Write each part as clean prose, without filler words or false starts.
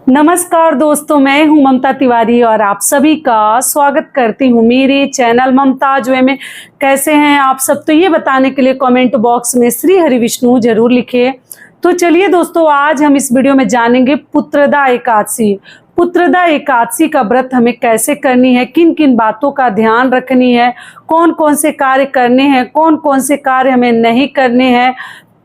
नमस्कार दोस्तों, मैं हूं ममता तिवारी और आप सभी का स्वागत करती हूं मेरे चैनल ममताज वे में। कैसे हैं आप सब? तो ये बताने के लिए कमेंट बॉक्स में श्री हरि विष्णु जरूर लिखिए। तो चलिए दोस्तों, आज हम इस वीडियो में जानेंगे पुत्रदा एकादशी। पुत्रदा एकादशी का व्रत हमें कैसे करनी है, किन किन बातों का ध्यान रखनी है, कौन कौन से कार्य करने हैं, कौन कौन से कार्य हमें नहीं करने हैं,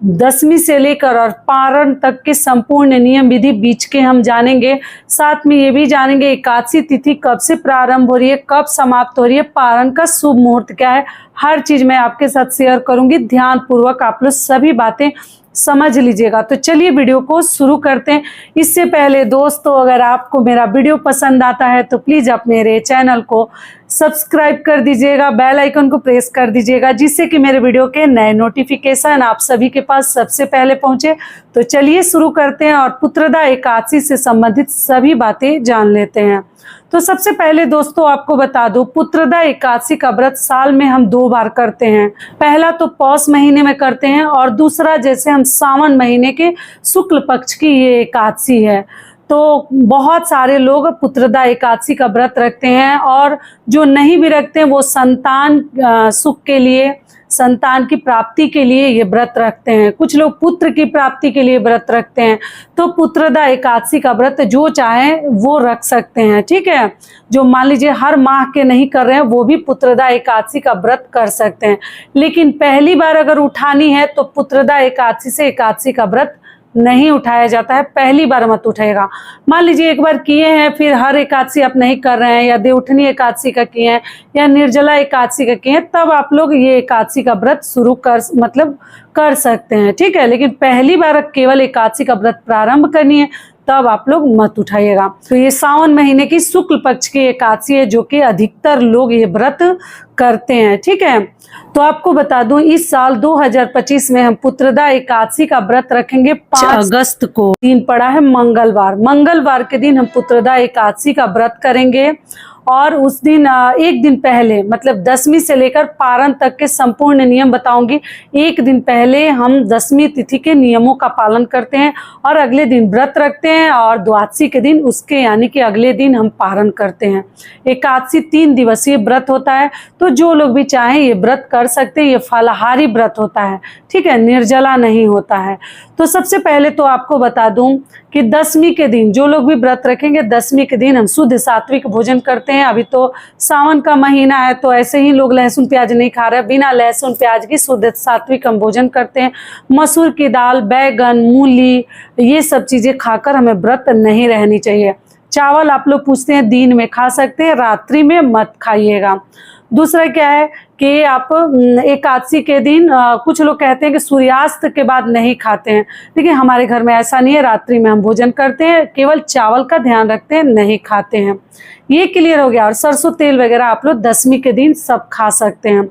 दसवीं से लेकर और पारण तक के संपूर्ण नियम विधि बीच के हम जानेंगे। साथ में ये भी जानेंगे एकादशी तिथि कब से प्रारंभ हो रही है, कब समाप्त हो रही है, पारण का शुभ मुहूर्त क्या है, हर चीज मैं आपके साथ शेयर करूंगी। ध्यान पूर्वक आप लोग सभी बातें समझ लीजिएगा। तो चलिए वीडियो को शुरू करते हैं। इससे पहले दोस्तों, अगर आपको मेरा वीडियो पसंद आता है तो प्लीज आप मेरे चैनल को सब्सक्राइब कर दीजिएगा, बेल आइकन को प्रेस कर दीजिएगा, जिससे कि मेरे वीडियो के नए नोटिफिकेशन आप सभी के पास सबसे पहले पहुंचे। तो चलिए शुरू करते हैं और पुत्रदा एकादशी से संबंधित सभी बातें जान लेते हैं। तो सबसे पहले दोस्तों आपको बता दूं, पुत्रदा एकादशी का व्रत साल में हम 2 बार करते हैं। पहला तो पौष महीने में करते हैं और दूसरा जैसे हम सावन महीने के शुक्ल पक्ष की ये एकादशी है। तो बहुत सारे लोग पुत्रदा एकादशी का व्रत रखते हैं और जो नहीं भी रखते हैं वो संतान सुख के लिए, संतान की प्राप्ति के लिए ये व्रत रखते हैं। कुछ लोग पुत्र की प्राप्ति के लिए व्रत रखते हैं। तो पुत्रदा एकादशी का व्रत जो चाहे वो रख सकते हैं, ठीक है। जो मान लीजिए हर माह के नहीं कर रहे हैं वो भी पुत्रदा एकादशी का व्रत कर सकते हैं। लेकिन पहली बार अगर उठानी है तो पुत्रदा एकादशी से एकादशी का व्रत नहीं उठाया जाता है। पहली बार मत उठाएगा। मान लीजिए एक बार किए हैं, फिर हर एकादशी आप नहीं कर रहे हैं, या देवउठनी एकादशी का किए हैं या निर्जला एकादशी का किए हैं, तब आप लोग ये एकादशी का व्रत शुरू कर सकते हैं, ठीक है। लेकिन पहली बार केवल एकादशी का व्रत प्रारंभ करनी है तब आप लोग मत उठाइएगा। तो ये सावन महीने की शुक्ल पक्ष की एकादशी है जो कि अधिकतर लोग ये व्रत करते हैं, ठीक है। तो आपको बता दूं, इस साल 2025 में हम पुत्रदा एकादशी का व्रत रखेंगे 5 अगस्त को। दिन पड़ा है मंगलवार के दिन हम पुत्रदा एकादशी का व्रत करेंगे। और उस दिन एक दिन पहले, मतलब दसवीं से लेकर पारण तक के संपूर्ण नियम बताऊंगी। एक दिन पहले हम दसवीं तिथि के नियमों का पालन करते हैं और अगले दिन व्रत रखते हैं और द्वादशी के दिन उसके यानी कि अगले दिन हम पारण करते हैं। एकादशी 3 दिवसीय व्रत होता है। तो जो लोग भी चाहें ये व्रत कर सकते हैं। ये फलाहारी व्रत होता है, ठीक है, निर्जला नहीं होता है। तो सबसे पहले तो आपको बता दूं कि दसवीं के दिन जो लोग भी व्रत रखेंगे, दसवीं के दिन हम शुद्ध सात्विक भोजन करते हैं। अभी तो सावन का महीना है तो ऐसे ही लोग लहसुन प्याज नहीं खा रहे, बिना लहसुन प्याज की शुद्ध सात्विक हम भोजन करते हैं। मसूर की दाल, बैगन, मूली, ये सब चीजें खाकर हमें व्रत नहीं रहनी चाहिए। चावल आप लोग पूछते हैं दिन में खा सकते हैं, रात्रि में मत खाइएगा। दूसरा क्या है कि आप एकादशी के दिन कुछ लोग कहते हैं कि सूर्यास्त के बाद नहीं खाते हैं। देखिए हमारे घर में ऐसा नहीं है, रात्रि में हम भोजन करते हैं, केवल चावल का ध्यान रखते हैं, नहीं खाते हैं। ये क्लियर हो गया। और सरसों तेल वगैरह आप लोग दसवीं के दिन सब खा सकते हैं।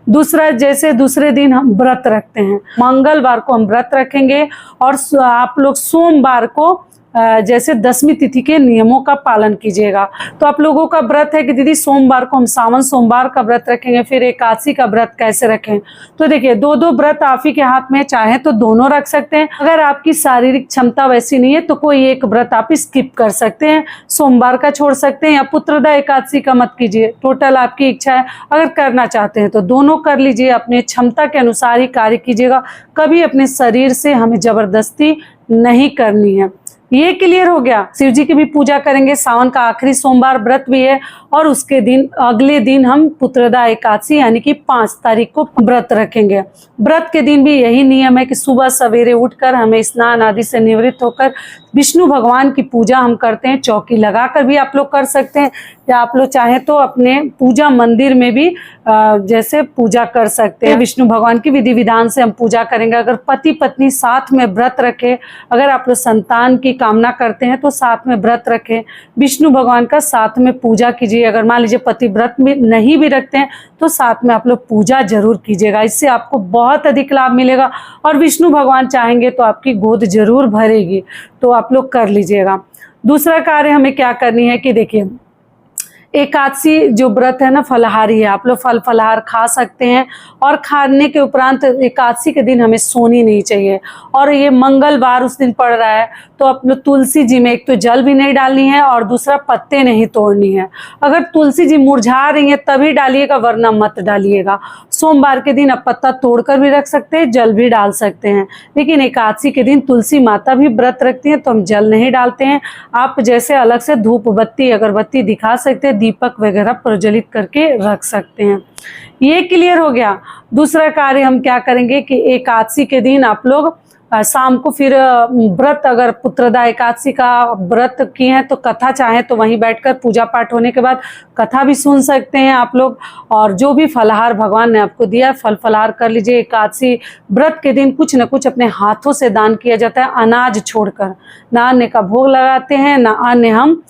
दूसरा, जैसे दूसरे दिन हम व्रत रखते हैं, मंगलवार को हम व्रत रखेंगे और आप लोग सोमवार को जैसे दसवीं तिथि के नियमों का पालन कीजिएगा। तो आप लोगों का व्रत है कि दीदी सोमवार को हम सावन सोमवार का व्रत रखेंगे, फिर एकादशी का व्रत कैसे रखें? तो देखिए 2-2 व्रत आप ही के हाथ में, चाहे तो दोनों रख सकते हैं। अगर आपकी शारीरिक क्षमता वैसी नहीं है तो कोई एक व्रत आप स्किप कर सकते हैं, सोमवार का छोड़ सकते हैं, या पुत्रदा एकादशी का मत कीजिए। टोटल आपकी इच्छा है। अगर करना चाहते हैं तो दोनों कर लीजिए, अपने क्षमता के अनुसार ही कार्य कीजिएगा। कभी अपने शरीर से हमें जबरदस्ती नहीं करनी है। ये क्लियर हो गया। शिव जी की भी पूजा करेंगे, सावन का आखिरी सोमवार व्रत भी है और उसके दिन अगले दिन हम पुत्रदा एकादशी यानी कि 5 तारीख को व्रत रखेंगे। व्रत के दिन भी यही नियम है कि सुबह सवेरे उठकर हमें स्नान आदि से निवृत्त होकर विष्णु भगवान की पूजा हम करते हैं। चौकी लगाकर भी आप लोग कर सकते हैं, या आप लोग चाहें तो अपने पूजा मंदिर में भी जैसे पूजा कर सकते हैं। विष्णु भगवान की विधि विधान से हम पूजा करेंगे। अगर पति पत्नी साथ में व्रत रखे, अगर आप लोग संतान की कामना करते हैं तो साथ में व्रत रखें, विष्णु भगवान का साथ में पूजा कीजिए। अगर मान लीजिए पति व्रत में नहीं भी रखते हैं तो साथ में आप लोग पूजा जरूर कीजिएगा। इससे आपको बहुत अधिक लाभ मिलेगा और विष्णु भगवान चाहेंगे तो आपकी गोद जरूर भरेगी। तो आप लोग कर लीजिएगा। दूसरा कार्य हमें क्या करनी है कि देखिए एकादशी जो व्रत है ना फलाहारी है, आप लोग फल फलाहार खा सकते हैं और खाने के उपरांत एकादशी के दिन हमें सोनी नहीं चाहिए। और ये मंगलवार उस दिन पड़ रहा है तो अपने तुलसी जी में एक तो जल भी नहीं डालनी है और दूसरा पत्ते नहीं तोड़नी है। अगर तुलसी जी मुरझा रही है तभी डालिएगा, वरना मत डालिएगा। सोमवार के दिन आप पत्ता तोड़कर भी रख सकते हैं, जल भी डाल सकते हैं, लेकिन एकादशी के दिन तुलसी माता भी व्रत रखती हैं तो हम जल नहीं डालते हैं। आप जैसे अलग से धूप बत्ती अगरबत्ती दिखा सकते हैं, दीपक वगैरह प्रज्वलित करके रख सकते हैं। ये क्लियर हो गया। दूसरा कार्य हम क्या करेंगे कि एकादशी के दिन आप लोग शाम को फिर व्रत, अगर पुत्रदा एकादशी का व्रत किए हैं तो कथा चाहे तो वहीं बैठकर पूजा पाठ होने के बाद कथा भी सुन सकते हैं आप लोग। और जो भी फलाहार भगवान ने आपको दिया फल फलाहार कर लीजिए। एकादशी व्रत के दिन कुछ न कुछ अपने हाथों से दान किया जाता है, अनाज छोड़कर। ना अन्न का भोग लगाते हैं, ना अन्न हम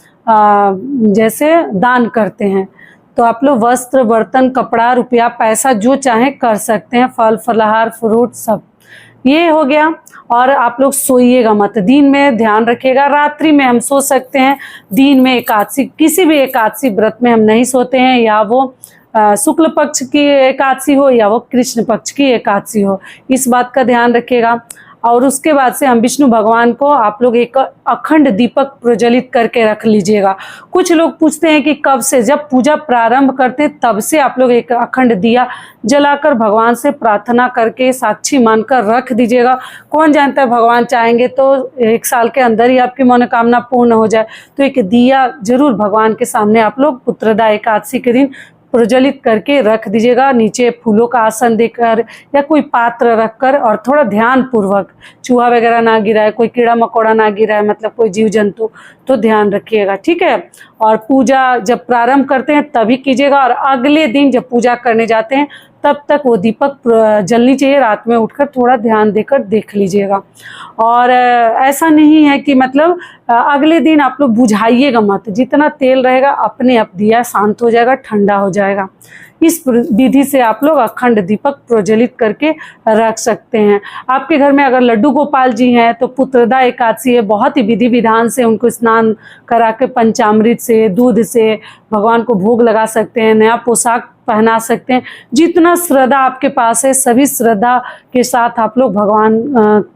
जैसे दान करते हैं। तो आप लोग वस्त्र, बर्तन, कपड़ा, रुपया, पैसा जो चाहे कर सकते हैं, फल फलाहार, फ्रूट सब। ये हो गया। और आप लोग सोइएगा मत, दिन में ध्यान रखिएगा। रात्रि में हम सो सकते हैं, दिन में एकादशी, किसी भी एकादशी व्रत में हम नहीं सोते हैं, या वो शुक्ल पक्ष की एकादशी हो या वो कृष्ण पक्ष की एकादशी हो, इस बात का ध्यान रखिएगा। और उसके बाद से हम विष्णु भगवान को आप लोग एक अखंड दीपक प्रज्वलित करके रख लीजिएगा। कुछ लोग पूछते हैं कि कब से, जब पूजा प्रारंभ करते तब से आप लोग एक अखंड दिया जलाकर भगवान से प्रार्थना करके साक्षी मानकर रख दीजिएगा। कौन जानता है, भगवान चाहेंगे तो 1 साल के अंदर ही आपकी मनोकामना पूर्ण हो जाए। तो एक दिया जरूर भगवान के सामने आप लोग पुत्रदा एकादशी के दिन प्रज्वलित करके रख दीजिएगा। नीचे फूलों का आसन देकर या कोई पात्र रखकर, और थोड़ा ध्यान पूर्वक, चूहा वगैरह ना गिराए, कोई कीड़ा मकोड़ा ना गिराए, मतलब कोई जीव जंतु, तो ध्यान रखिएगा, ठीक है। और पूजा जब प्रारंभ करते हैं तभी कीजिएगा, और अगले दिन जब पूजा करने जाते हैं तब तक वो दीपक जलनी चाहिए। रात में उठकर थोड़ा ध्यान देकर देख लीजिएगा। और ऐसा नहीं है कि मतलब अगले दिन आप लोग बुझाइएगा मत, जितना तेल रहेगा अपने आप दिया शांत हो जाएगा, ठंडा हो जाएगा। इस विधि से आप लोग अखंड दीपक प्रज्वलित करके रख सकते हैं। आपके घर में अगर लड्डू गोपाल जी हैं तो पुत्रदा एकादशी है, बहुत ही विधि विधान से उनको स्नान करा के पंचामृत से, दूध से भगवान को भोग लगा सकते हैं, नया पोशाक पहना सकते हैं। जितना श्रद्धा आपके पास है सभी श्रद्धा के साथ आप लोग भगवान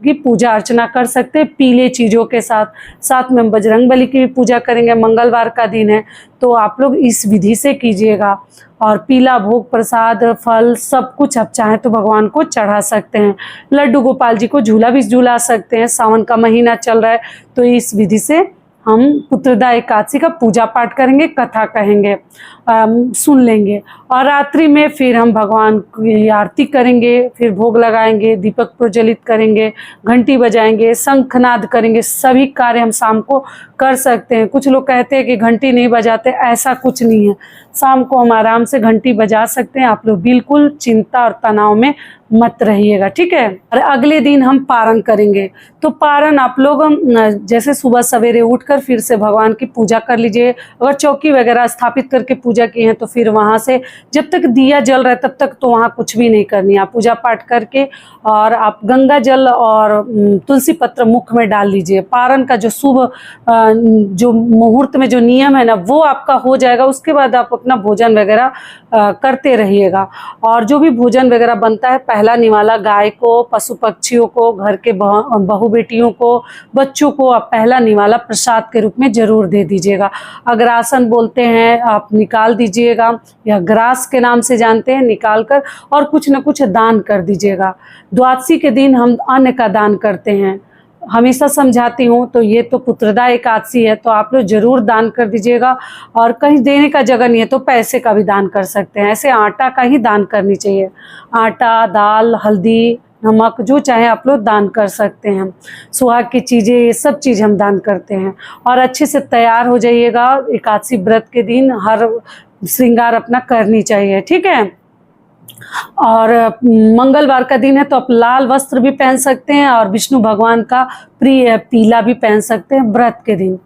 की पूजा अर्चना कर सकते हैं, पीले चीज़ों के साथ। साथ में बजरंगबली की भी पूजा करेंगे, मंगलवार का दिन है तो आप लोग इस विधि से कीजिएगा। और पीला भोग, प्रसाद, फल सब कुछ आप चाहें तो भगवान को चढ़ा सकते हैं। लड्डू गोपाल जी को झूला भी झूला सकते हैं। सावन का महीना चल रहा है तो इस विधि से हम पुत्रदा एकादशी का पूजा पाठ करेंगे, कथा कहेंगे, सुन लेंगे। और रात्रि में फिर हम भगवान की आरती करेंगे, फिर भोग लगाएंगे, दीपक प्रज्वलित करेंगे, घंटी बजाएंगे, शंखनाद करेंगे। सभी कार्य हम शाम को कर सकते हैं। कुछ लोग कहते हैं कि घंटी नहीं बजाते, ऐसा कुछ नहीं है। शाम को हम आराम से घंटी बजा सकते हैं। आप लोग बिल्कुल चिंता और तनाव में मत रहिएगा, ठीक है। और अगले दिन हम पारण करेंगे। तो पारण आप लोग जैसे सुबह सवेरे उठकर फिर से भगवान की पूजा कर लीजिए। अगर चौकी वगैरह स्थापित करके पूजा की है तो फिर वहाँ से जब तक दिया जल रहा है तब तक तो वहाँ कुछ भी नहीं करनी है। आप पूजा पाठ करके और आप गंगा जल और तुलसी पत्र मुख में डाल लीजिए। पारण का जो शुभ जो मुहूर्त में जो नियम है ना वो आपका हो जाएगा। उसके बाद आप अपना भोजन वगैरह करते रहिएगा। और जो भी भोजन वगैरह बनता है, पहला निवाला गाय को, पशु पक्षियों को, घर के बहू बेटियों को, बच्चों को आप पहला निवाला प्रसाद के रूप में जरूर दे दीजिएगा। अग्रासन बोलते हैं, आप निकाल दीजिएगा, या ग्रास के नाम से जानते हैं, निकाल कर और कुछ न कुछ दान कर दीजिएगा। द्वादशी के दिन हम अन्न का दान करते हैं, हमेशा समझाती हूँ। तो ये तो पुत्रदा एकादशी है तो आप लोग जरूर दान कर दीजिएगा। और कहीं देने का जगह नहीं है तो पैसे का भी दान कर सकते हैं। ऐसे आटा का ही दान करनी चाहिए। आटा, दाल, हल्दी, नमक जो चाहे आप लोग दान कर सकते हैं। सुहाग की चीज़ें, ये सब चीज़ हम दान करते हैं। और अच्छे से तैयार हो जाइएगा। एकादशी व्रत के दिन हर श्रृंगार अपना करनी चाहिए, ठीक है। और मंगलवार का दिन है तो आप लाल वस्त्र भी पहन सकते हैं और विष्णु भगवान का प्रिय पीला भी पहन सकते हैं व्रत के दिन।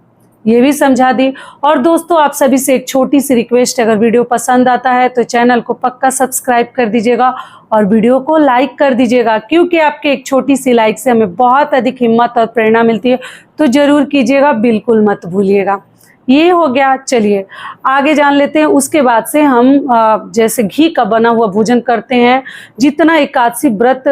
ये भी समझा दी। और दोस्तों आप सभी से एक छोटी सी रिक्वेस्ट, अगर वीडियो पसंद आता है तो चैनल को पक्का सब्सक्राइब कर दीजिएगा और वीडियो को लाइक कर दीजिएगा, क्योंकि आपके एक छोटी सी लाइक से हमें बहुत अधिक हिम्मत और प्रेरणा मिलती है। तो जरूर कीजिएगा, बिल्कुल मत भूलिएगा। ये हो गया। चलिए आगे जान लेते हैं। उसके बाद से हम जैसे घी का बना हुआ भोजन करते हैं। जितना एकादशी व्रत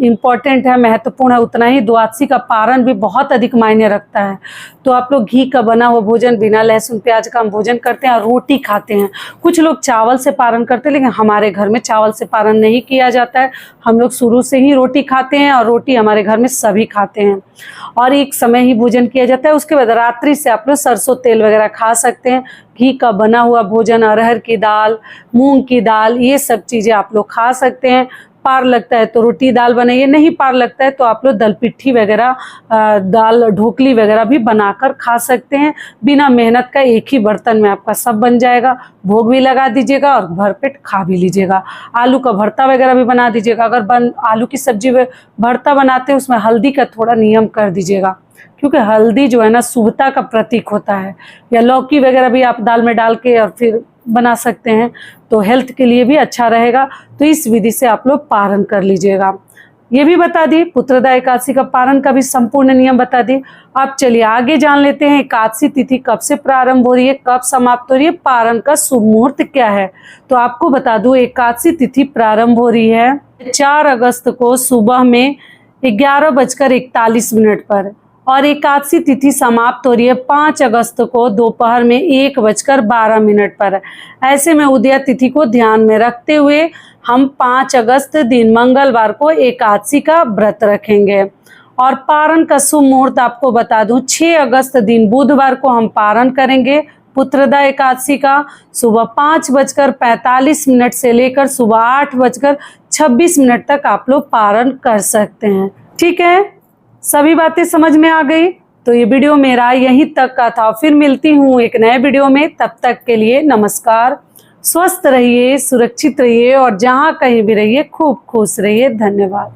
इम्पॉर्टेंट है, महत्वपूर्ण है, उतना ही द्वादशी का पारण भी बहुत अधिक मायने रखता है। तो आप लोग घी का बना हुआ भोजन, बिना लहसुन प्याज का हम भोजन करते हैं और रोटी खाते हैं। कुछ लोग चावल से पारण करते हैं, लेकिन हमारे घर में चावल से पारण नहीं किया जाता है। हम लोग शुरू से ही रोटी खाते हैं और रोटी हमारे घर में सभी खाते हैं और एक समय ही भोजन किया जाता है। उसके बाद रात्रि से आप लोग सरसों तेल वगैरह खा सकते हैं। घी का बना हुआ भोजन, अरहर की दाल, मूंग की दाल, ये सब चीज़ें आप लोग खा सकते हैं। पार लगता है तो रोटी दाल बनाइए, नहीं पार लगता है तो आप लोग दल पिट्ठी वगैरह, दाल ढोकली वगैरह भी बनाकर खा सकते हैं। बिना मेहनत का एक ही बर्तन में आपका सब बन जाएगा। भोग भी लगा दीजिएगा और भरपेट खा भी लीजिएगा। आलू का भरता वगैरह भी बना दीजिएगा। अगर आलू की सब्जी भरता बनाते हैं, उसमें हल्दी का थोड़ा नियम कर दीजिएगा, क्योंकि हल्दी जो है ना शुभता का प्रतीक होता है। या लौकी वगैरह भी आप दाल में डाल के और फिर बना सकते हैं, तो हेल्थ के लिए भी अच्छा रहेगा। तो इस विधि से आप लोग पारण कर लीजिएगा। ये भी बता दी, पुत्रदा एकादशी का पारण का भी संपूर्ण नियम बता दी। अब चलिए आगे जान लेते हैं एकादशी तिथि कब से प्रारंभ हो रही है, कब समाप्त हो रही है, पारण का शुभ मुहूर्त क्या है। तो आपको बता दूं, एकादशी तिथि प्रारंभ हो रही है 4 अगस्त को सुबह में 11:41 पर और एकादशी तिथि समाप्त हो रही है 5 अगस्त को दोपहर में 1:12 पर। ऐसे में उदया तिथि को ध्यान में रखते हुए हम 5 अगस्त दिन मंगलवार को एकादशी का व्रत रखेंगे। और पारण का शुभ मुहूर्त आपको बता दूं, 6 अगस्त दिन बुधवार को हम पारण करेंगे पुत्रदा एकादशी का। सुबह 5:45 से लेकर सुबह 8:26 तक आप लोग पारण कर सकते हैं। ठीक है, सभी बातें समझ में आ गई। तो ये वीडियो मेरा यहीं तक का था। फिर मिलती हूँ एक नए वीडियो में। तब तक के लिए नमस्कार। स्वस्थ रहिए, सुरक्षित रहिए और जहाँ कहीं भी रहिए खूब खुश रहिए। धन्यवाद।